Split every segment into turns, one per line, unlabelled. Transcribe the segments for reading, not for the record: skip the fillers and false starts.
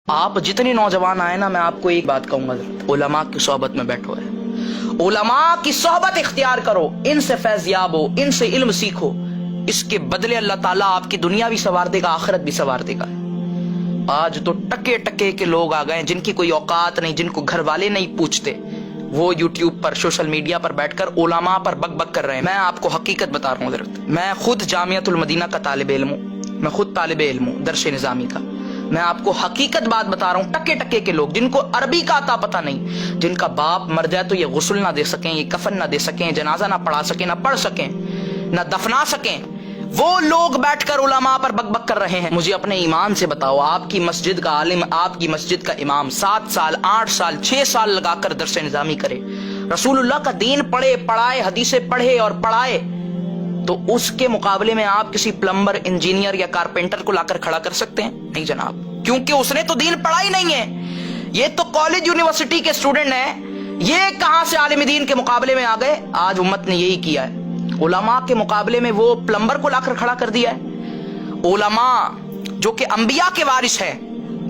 آپ جتنے نوجوان آئے نا، میں آپ کو ایک بات کہوں گا، علماء کی صحبت میں بیٹھو ہے، علماء کی صحبت اختیار کرو، ان سے فیض یاب ہو، ان سے علم سیکھو، اس کے بدلے اللہ تعالیٰ آپ کی دنیا بھی سنوار دے گا، آخرت بھی سنوار دے گا۔ آج تو ٹکے ٹکے کے لوگ آ گئے جن کی کوئی اوقات نہیں، جن کو گھر والے نہیں پوچھتے، وہ یوٹیوب پر سوشل میڈیا پر بیٹھ کر علماء پر بک بک کر رہے ہیں۔ میں آپ کو حقیقت بتا رہا ہوں حضرت، میں خود جامعۃ المدینہ کا طالب علم ہوں، میں خود طالب علم ہوں درس نظامی کا۔ میں آپ کو حقیقت بات بتا رہا ہوں، ٹکے ٹکے کے لوگ جن کو عربی کا آتا پتہ نہیں، جن کا باپ مر جائے تو یہ غسل نہ دے سکیں، یہ کفن نہ دے سکیں، جنازہ نہ پڑھا سکیں، نہ پڑھ سکیں، نہ دفنا سکیں، وہ لوگ بیٹھ کر علماء پر بک بک کر رہے ہیں۔ مجھے اپنے ایمان سے بتاؤ، آپ کی مسجد کا عالم، آپ کی مسجد کا امام 7 سال 8 سال 6 سال لگا کر درس نظامی کرے، رسول اللہ کا دین پڑھے، پڑھائے، حدیثیں پڑھے اور پڑھائے، تو اس کے مقابلے میں آپ کسی پلمبر، انجینئر یا کارپینٹر کو لا کر کھڑا کر سکتے ہیں؟ نہیں جناب، کیونکہ اس نے تو دین پڑھا ہی نہیں ہے۔ یہ تو کالج یونیورسٹی کے اسٹوڈنٹ ہیں، یہ کہاں سے عالم دین کے مقابلے میں آ گئے؟ آج امت نے یہی کیا ہے، علماء کے مقابلے میں وہ پلمبر کو لا کر کھڑا کر دیا ہے۔ علماء جو کہ انبیاء کے وارث ہیں،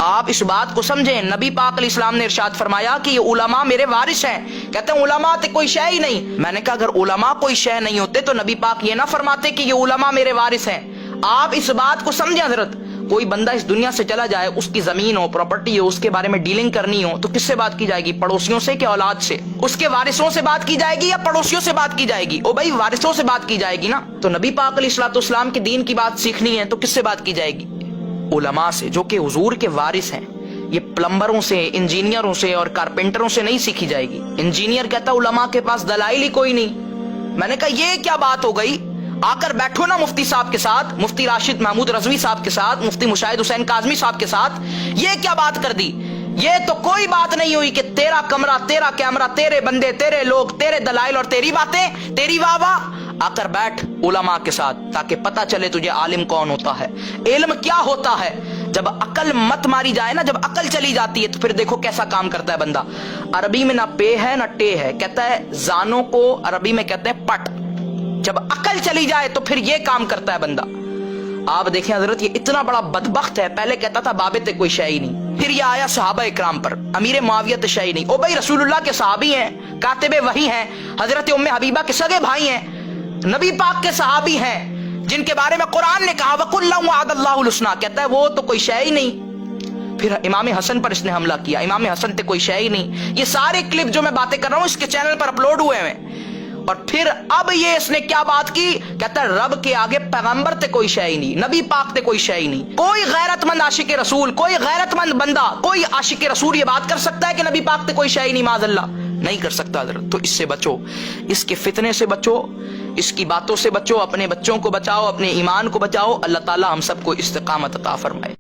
آپ اس بات کو سمجھیں، نبی پاک علیہ السلام نے ارشاد فرمایا کہ یہ علماء میرے وارث ہیں۔ کہتے ہیں علماء تے کوئی شے ہی نہیں۔ میں نے کہا اگر علماء کوئی شے نہیں ہوتے تو نبی پاک یہ نہ فرماتے کہ یہ علماء میرے وارث ہیں۔ آپ اس بات کو سمجھیں حضرت، کوئی بندہ اس دنیا سے چلا جائے، اس کی زمین ہو، پراپرٹی ہو، اس کے بارے میں ڈیلنگ کرنی ہو، تو کس سے بات کی جائے گی؟ پڑوسیوں سے کہ اولاد سے؟ اس کے وارثوں سے بات کی جائے گی یا پڑوسیوں سے بات کی جائے گی؟ او بھائی وارثوں سے بات کی جائے گی نا۔ تو نبی پاک علیہ الصلوۃ والسلام کے دین کی بات سیکھنی ہے تو کس سے بات کی جائے گی؟ علماء سے، جو کہ حضور کے وارث ہیں۔ یہ پلمبروں سے، انجینئروں سے اور کارپینٹروں سے نہیں سیکھی جائے گی۔ انجینئر کہتا علماء کے پاس دلائل ہی کوئی نہیں۔ میں نے کہا یہ کیا بات ہو گئی؟ آ کر بیٹھو نا مفتی صاحب کے ساتھ، مفتی راشد محمود رضوی صاحب کے ساتھ، مفتی مشاہد حسین کاظمی صاحب کے ساتھ، یہ کیا بات کر دی؟ یہ تو کوئی بات نہیں ہوئی کہ تیرا کمرہ، تیرا کیمرہ، تیرے بندے، تیرے لوگ، تیرے دلائل اور تیری باتیں، تیری واہ واہ۔ آ کر بیٹھ علماء کے ساتھ تاکہ پتہ چلے تجھے عالم کون ہوتا ہے، علم کیا ہوتا ہے۔ جب عقل مت ماری جائے نا، جب عقل چلی جاتی ہے تو پھر دیکھو کیسا کام کرتا ہے بندہ۔ عربی میں نہ پے ہے نہ ٹے ہے، کہتا ہے زانوں کو عربی میں کہتے ہیں پٹ۔ جب عقل چلی جائے تو پھر یہ کام کرتا ہے بندہ۔ آپ دیکھیں حضرت، یہ اتنا بڑا بدبخت ہے، پہلے کہتا تھا بابے تے کوئی شے ہی نہیں، پھر یہ آیا صحابہ اکرام پر، امیر معاویہ تے شے ہی نہیں۔ او بھائی رسول اللہ کے صحابی ہیں، کاتب وحی ہیں، حضرت ام حبیبہ کے سگے بھائی ہیں، نبی پاک کے صحابی ہیں، جن کے بارے میں قرآن نے کہا وَقُلْ لَهُمْ وَعَدَ اللَّهُ الْحُسْنَىٰ، کہتا ہے وہ تو کوئی شے ہی نہیں۔ پھر امام حسن پر اس نے حملہ کیا، امام حسن تے کوئی شے ہی نہیں۔ یہ سارے کلپ جو میں باتیں کر رہا ہوں اس کے چینل پر اپلوڈ ہوئے ہیں۔ اور پھر اب یہ اس نے کیا بات کی؟ کہتا ہے رب کے آگے پیغمبر تے کوئی شے ہی نہیں، نبی پاک تے کوئی شے ہی نہیں۔ کوئی غیرت مند عاشق رسول، کوئی غیرت مند بندہ، کوئی عاشق رسول یہ بات کر سکتا ہے کہ نبی پاک تے کوئی شے ہی نہیں؟ معاذ اللہ، نہیں کر سکتا حضرت۔ تو اس سے بچو، اس کے فتنے سے بچو، اس کی باتوں سے بچو، اپنے بچوں کو بچاؤ، اپنے ایمان کو بچاؤ۔ اللہ تعالی ہم سب کو استقامت عطا فرمائے۔